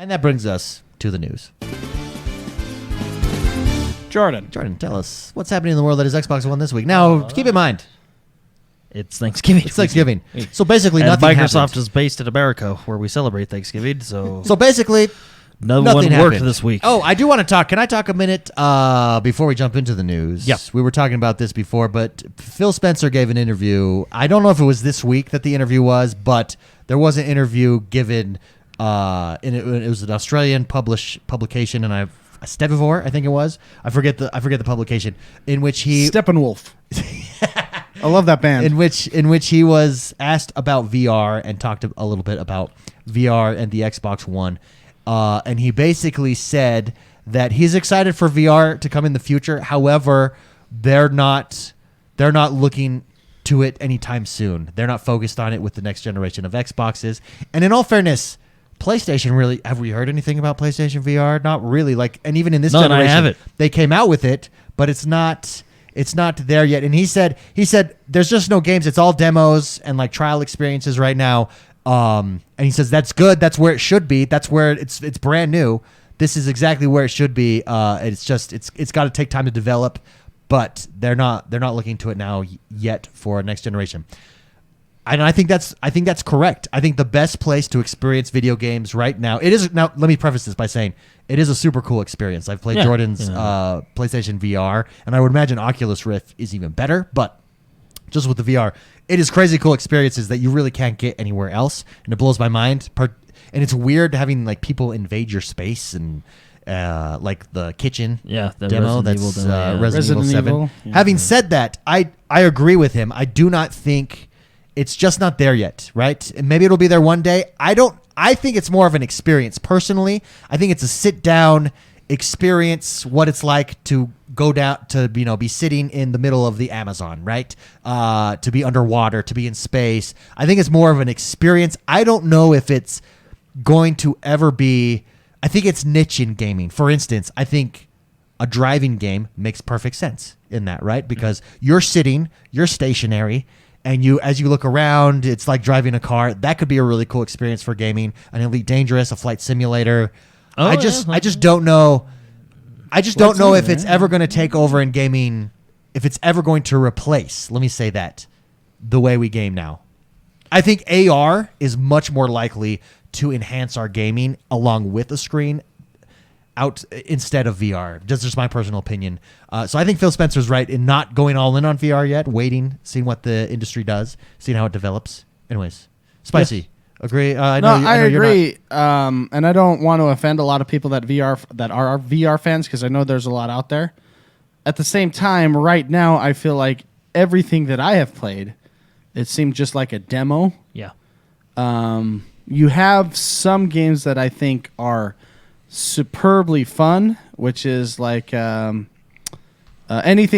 And that brings us to the news. Jordan, tell us what's happening in the world that is Xbox One this week. Now, keep in mind, it's Thanksgiving. It's Thanksgiving. So basically, and nothing Microsoft happened. is based in America, where we celebrate Thanksgiving. So basically, no nothing one worked happened this week. Oh, I do want to talk. Can I talk a minute before we jump into the news? Yeah. We were talking about this before, but Phil Spencer gave an interview. I don't know if it was this week that the interview was, but there was an interview given. It was an Australian publication, and Steppenwolf, I think it was. I forget the publication in which he Steppenwolf. I love that band. In which he was asked about VR and talked a little bit about VR and the Xbox One, and he basically said that he's excited for VR to come in the future. However, they're not looking to it anytime soon. They're not focused on it with the next generation of Xboxes. And in all fairness, PlayStation really, have we heard anything about PlayStation VR? Not really. And even in this generation, I haven't. They came out with it, but it's not there yet. And he said there's just no games. It's all demos and trial experiences right now. And he says that's good. That's where it should be. That's where it's brand new. This is exactly where it should be. It's got to take time to develop, but they're not looking to it now yet for next generation. And I think that's correct. I think the best place to experience video games right now, it is. Now, let me preface this by saying it is a super cool experience. I've played Jordan's PlayStation VR, and I would imagine Oculus Rift is even better. But just with the VR, it is crazy cool experiences that you really can't get anywhere else, and it blows my mind. And it's weird having people invade your space and the kitchen the demo. Resident That's Evil demo, Resident Evil 7. Evil. Yeah. Having said that, I agree with him. I do not think. It's just not there yet, right? And maybe it'll be there one day. I think it's more of an experience. Personally, I think it's a sit-down experience, what it's like to go down to, be sitting in the middle of the Amazon, right? To be underwater, to be in space. I think it's more of an experience. I don't know if it's going to ever be... I think it's niche in gaming. For instance, I think a driving game makes perfect sense in that, right? Because you're sitting, you're stationary, and as you look around, it's like driving a car. That could be a really cool experience for gaming. An Elite Dangerous, a flight simulator. I just don't know. I just don't know if it's ever going to take over in gaming. If it's ever going to replace, let me say that, the way we game now. I think AR is much more likely to enhance our gaming along with a screen out instead of VR. Just my personal opinion. So I think Phil Spencer's right in not going all in on VR yet, waiting, seeing what the industry does, seeing how it develops. Anyways, Spicy. Yes. Agree? I agree. And I don't want to offend a lot of people that are VR fans, because I know there's a lot out there. At the same time, right now, I feel like everything that I have played, it seemed just like a demo. Yeah. You have some games that I think are superbly fun, which is anything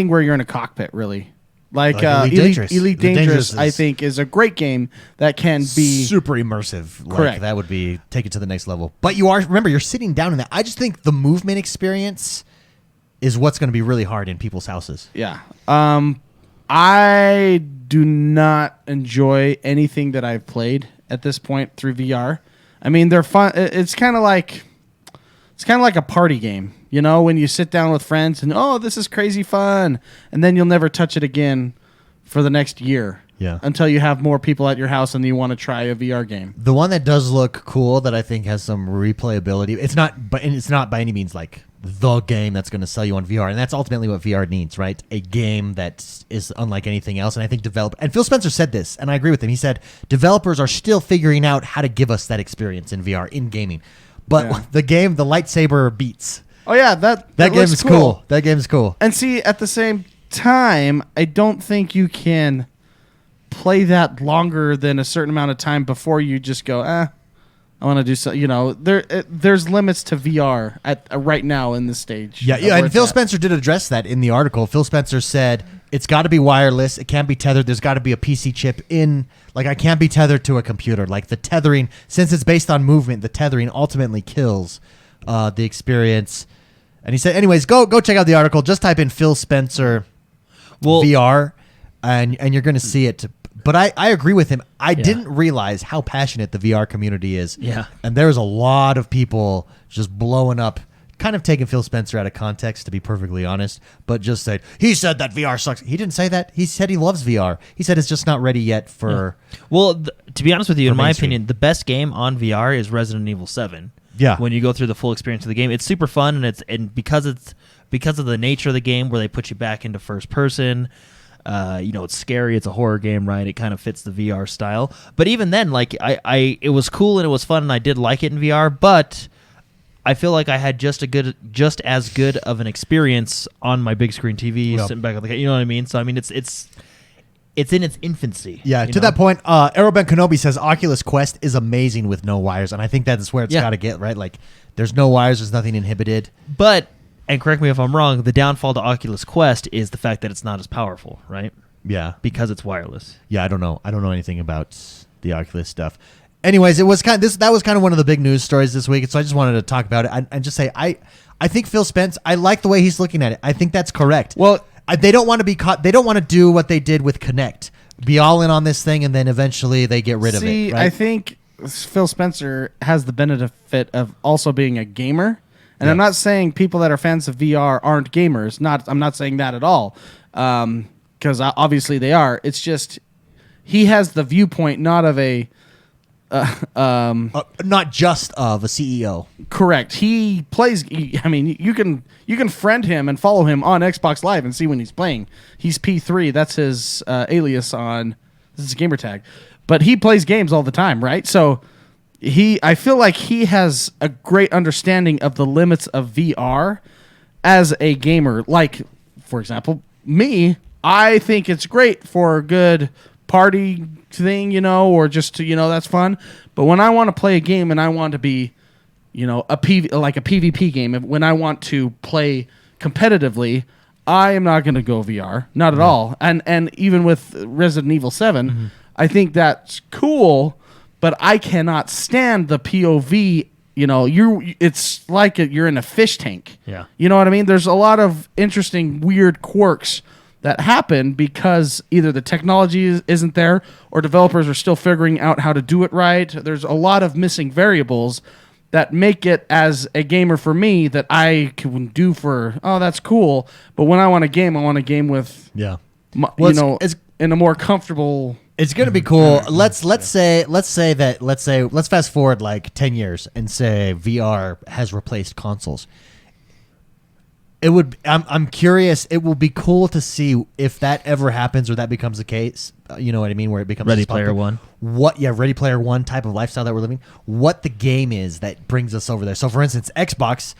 where you're in a cockpit, really. Elite Dangerous, I think, is a great game that can be super immersive. Correct. That would be take it to the next level. But you're sitting down in that. I just think the movement experience is what's going to be really hard in people's houses. Yeah. I do not enjoy anything that I've played at this point through VR. I mean, they're fun. It's kind of like a party game, when you sit down with friends and, oh, this is crazy fun. And then you'll never touch it again for the next year. Yeah. Until you have more people at your house and you want to try a VR game. The one that does look cool that I think has some replayability. It's not by any means like the game that's going to sell you on VR. And that's ultimately what VR needs, right? A game that is unlike anything else. And I think and Phil Spencer said this, and I agree with him. He said, developers are still figuring out how to give us that experience in VR, in gaming. But the lightsaber beats. Oh, yeah, that game is cool. That game is cool. And see, at the same time, I don't think you can play that longer than a certain amount of time before you just go, I want to do so. There's limits to VR at right now in this stage. Yeah, and Phil Spencer did address that in the article. Phil Spencer said it's got to be wireless. It can't be tethered. There's got to be a PC chip in. I can't be tethered to a computer. The tethering, since it's based on movement, the tethering ultimately kills the experience. And he said, anyways, go check out the article. Just type in Phil Spencer VR, and you're going to see it. But I agree with him. I didn't realize how passionate the VR community is. Yeah. And there's a lot of people just blowing up, kind of taking Phil Spencer out of context, to be perfectly honest, but just said, he said that VR sucks. He didn't say that. He said he loves VR. He said it's just not ready yet for... Well, to be honest with you, in my mainstream. opinion, the best game on VR is Resident Evil 7. Yeah. When you go through the full experience of the game, it's super fun, and because of the nature of the game where they put you back into first person, it's scary. It's a horror game, right? It kind of fits the VR style. But even then, like it was cool and it was fun, and I did like it in VR. But I feel like I had just as good of an experience on my big screen TV, sitting back on the, you know what I mean? So I mean, it's in its infancy. Yeah, to that point, Aeroben Kenobi says Oculus Quest is amazing with no wires, and I think that's where it's got to get, right? Like, there's no wires, there's nothing inhibited. But, and correct me if I'm wrong, the downfall to Oculus Quest is the fact that it's not as powerful, right? Yeah. Because it's wireless. Yeah, I don't know anything about the Oculus stuff. Anyways, it was that was kind of one of the big news stories this week, so I just wanted to talk about it and just say I think Phil Spence, I like the way he's looking at it. I think that's correct. Well, they don't want to be caught. They don't want to do what they did with Kinect, be all in on this thing, and then eventually they get rid of it. Right? I think Phil Spencer has the benefit of also being a gamer, and I'm not saying people that are fans of VR aren't gamers. I'm not saying that at all, because obviously they are. It's just he has the viewpoint not of a not just of a CEO. Correct. He plays. I mean, you can friend him and follow him on Xbox Live and see when he's playing. He's P3. That's his alias on. This is gamer tag, but he plays games all the time, right? So I feel like he has a great understanding of the limits of VR as a gamer. Like, for example, me. I think it's great for a good party thing, or just to, that's fun. But when I want to play a game and I want to be, like a PvP game, when I want to play competitively, I am not going to go VR, not at all. And even with Resident Evil 7, I think that's cool, but I cannot stand the POV. It's like you're in a fish tank. Yeah. You know what I mean? There's a lot of interesting, weird quirks that happen because either the technology isn't there or developers are still figuring out how to do it right. There's a lot of missing variables that make it, as a gamer for me, that I can do that's cool. But when I want a game with, it's in a more comfortable. It's going to be cool. Let's fast forward like 10 years and say VR has replaced consoles. I'm curious. It will be cool to see if that ever happens or that becomes the case. You know what I mean? Where it becomes Ready Player One. Ready Player One type of lifestyle that we're living. What the game is that brings us over there. So, for instance, Xbox.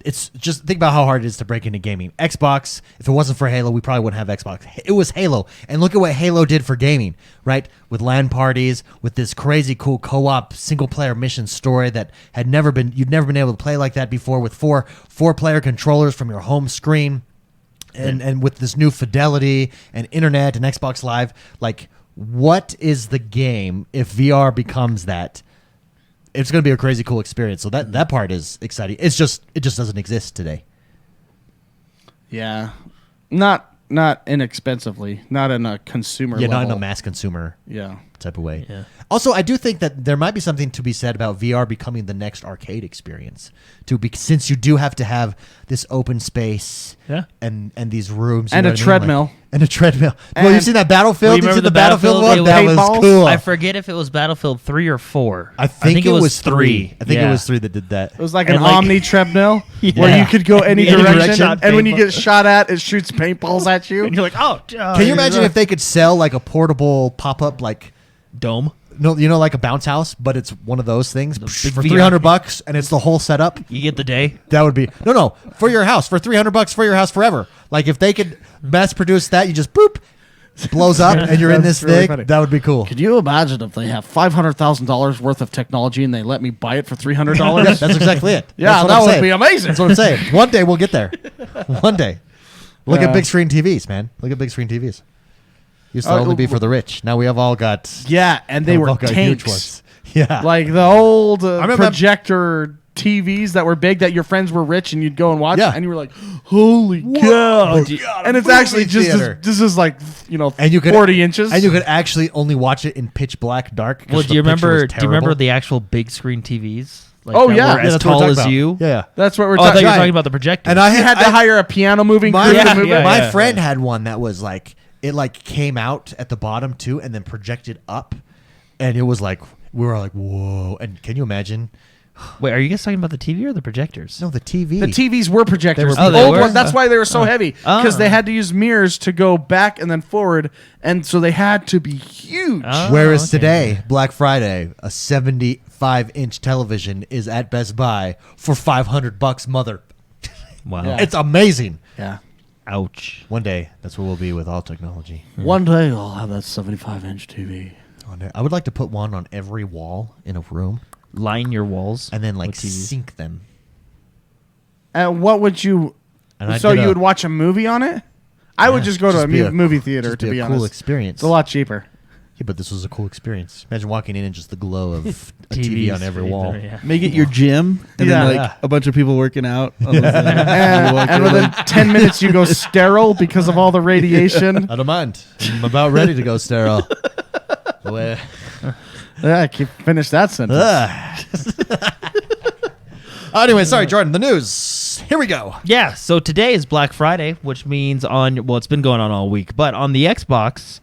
It's just think about how hard it is to break into gaming. Xbox, if it wasn't for Halo, we probably wouldn't have Xbox. It was Halo. And look at what Halo did for gaming, right? With LAN parties, with this crazy cool co-op single-player mission story that you'd never been able to play like that before, with four-player controllers from your home screen, and with this new fidelity and internet and Xbox Live. Like, what is the game if VR becomes that? It's going to be a crazy cool experience. So that part is exciting. It just doesn't exist today. Yeah, not inexpensively, not in a consumer. Yeah, level. not in a mass consumer. Yeah. Type of way. Yeah. Also, I do think that there might be something to be said about VR becoming the next arcade experience. Since you do have to have this open space, and these rooms, and a treadmill. And a treadmill. Well, you've seen that Battlefield? You remember the the Battlefield one? That was paintballs? cool. I forget if it was Battlefield 3 or 4. I think it was 3. I think it Yeah. was 3 that did that. It was like an And, like- Omni treadmill Yeah. where you could go any Any direction, direction. and when you get shot at, it shoots paintballs at you. And you're like, Can you imagine if they could sell like a portable pop-up dome? No, like a bounce house, but it's one of those things big for VR. $300, and it's the whole setup. You get the day. That would be no for your house for $300 for your house forever. Like if they could mass produce that, you just boop, it blows up, and you're in this That's really thing. funny. That would be cool. Could you imagine if they have $500,000 worth of technology and they let me buy it for $300? Yeah, that's exactly it. Yeah, That's what that I'm would saying. be amazing. That's what I'm saying. One day we'll get there. One day. Look Yeah. at big screen TVs, man. Look at big screen TVs. Used to only be for the rich. Now we have all got. Yeah, and they we've were all got tanks. huge ones. Yeah. Like the old remember- projector TVs that were big that your friends were rich and you'd go and watch, Yeah. and you were like, "Holy cow!" And it's actually just theater. this is like And you could 40 inches, and you could actually only watch it in pitch black dark. 'cause Well, the do you picture was remember? Do you remember terrible. the actual big screen TVs? Like Oh, that yeah. were Yeah, as that's what we're tall talking as about. you. Yeah. That's what we're Oh, I thought talking you were Right. talking about the projector. And I You had to hire a piano moving crew Yeah, to move yeah, it. my yeah. friend had one that was like it like came out at the bottom too, and then projected up, and it was like we were like whoa. And can you imagine? Wait, are you guys talking about the TV or the projectors? No, the TV. The TVs were projectors. They were- The Oh, they old were? ones. That's why they were so heavy, because Oh. they had to use mirrors to go back and then forward, and so they had to be huge. Oh, Whereas okay. today, Black Friday, a 75-inch television is at Best Buy for $500, mother. Wow. Yeah. It's amazing. Yeah. Ouch. One day, that's what we'll be with all technology. One day I'll have that 75-inch TV. One day. I would like to put one on every wall in a room Line your walls and then like with TVs. sync them. And what would you? And I'd So get you a- would watch a movie on it? I would Yeah, just go to a be movie theater. just To be a honest, cool experience. it's a lot cheaper. Yeah, but this was a cool experience. Imagine walking in and just the glow of a TV TVs on every right wall. there, yeah. Make it your gym, and Yeah. then like Yeah. a bunch of people working out. On the thing. And, You walk and in, within like, 10 minutes, you go sterile because of all the radiation. I don't mind. I'm about ready to go sterile. Well, Yeah, I can finish that sentence. anyway, sorry, Jordan. The news. Here we go. Yeah, so today is Black Friday, which means it's been going on all week, but on the Xbox,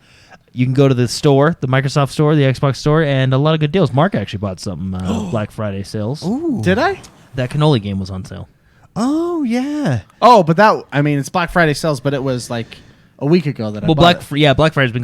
you can go to the store, the Microsoft store, the Xbox store, and a lot of good deals. Mark actually bought some Black Friday sales. Ooh. Did I? That cannoli game was on sale. Oh yeah. Oh, but it's Black Friday sales, but it was like a week ago that I Well, bought it. Black Friday's been going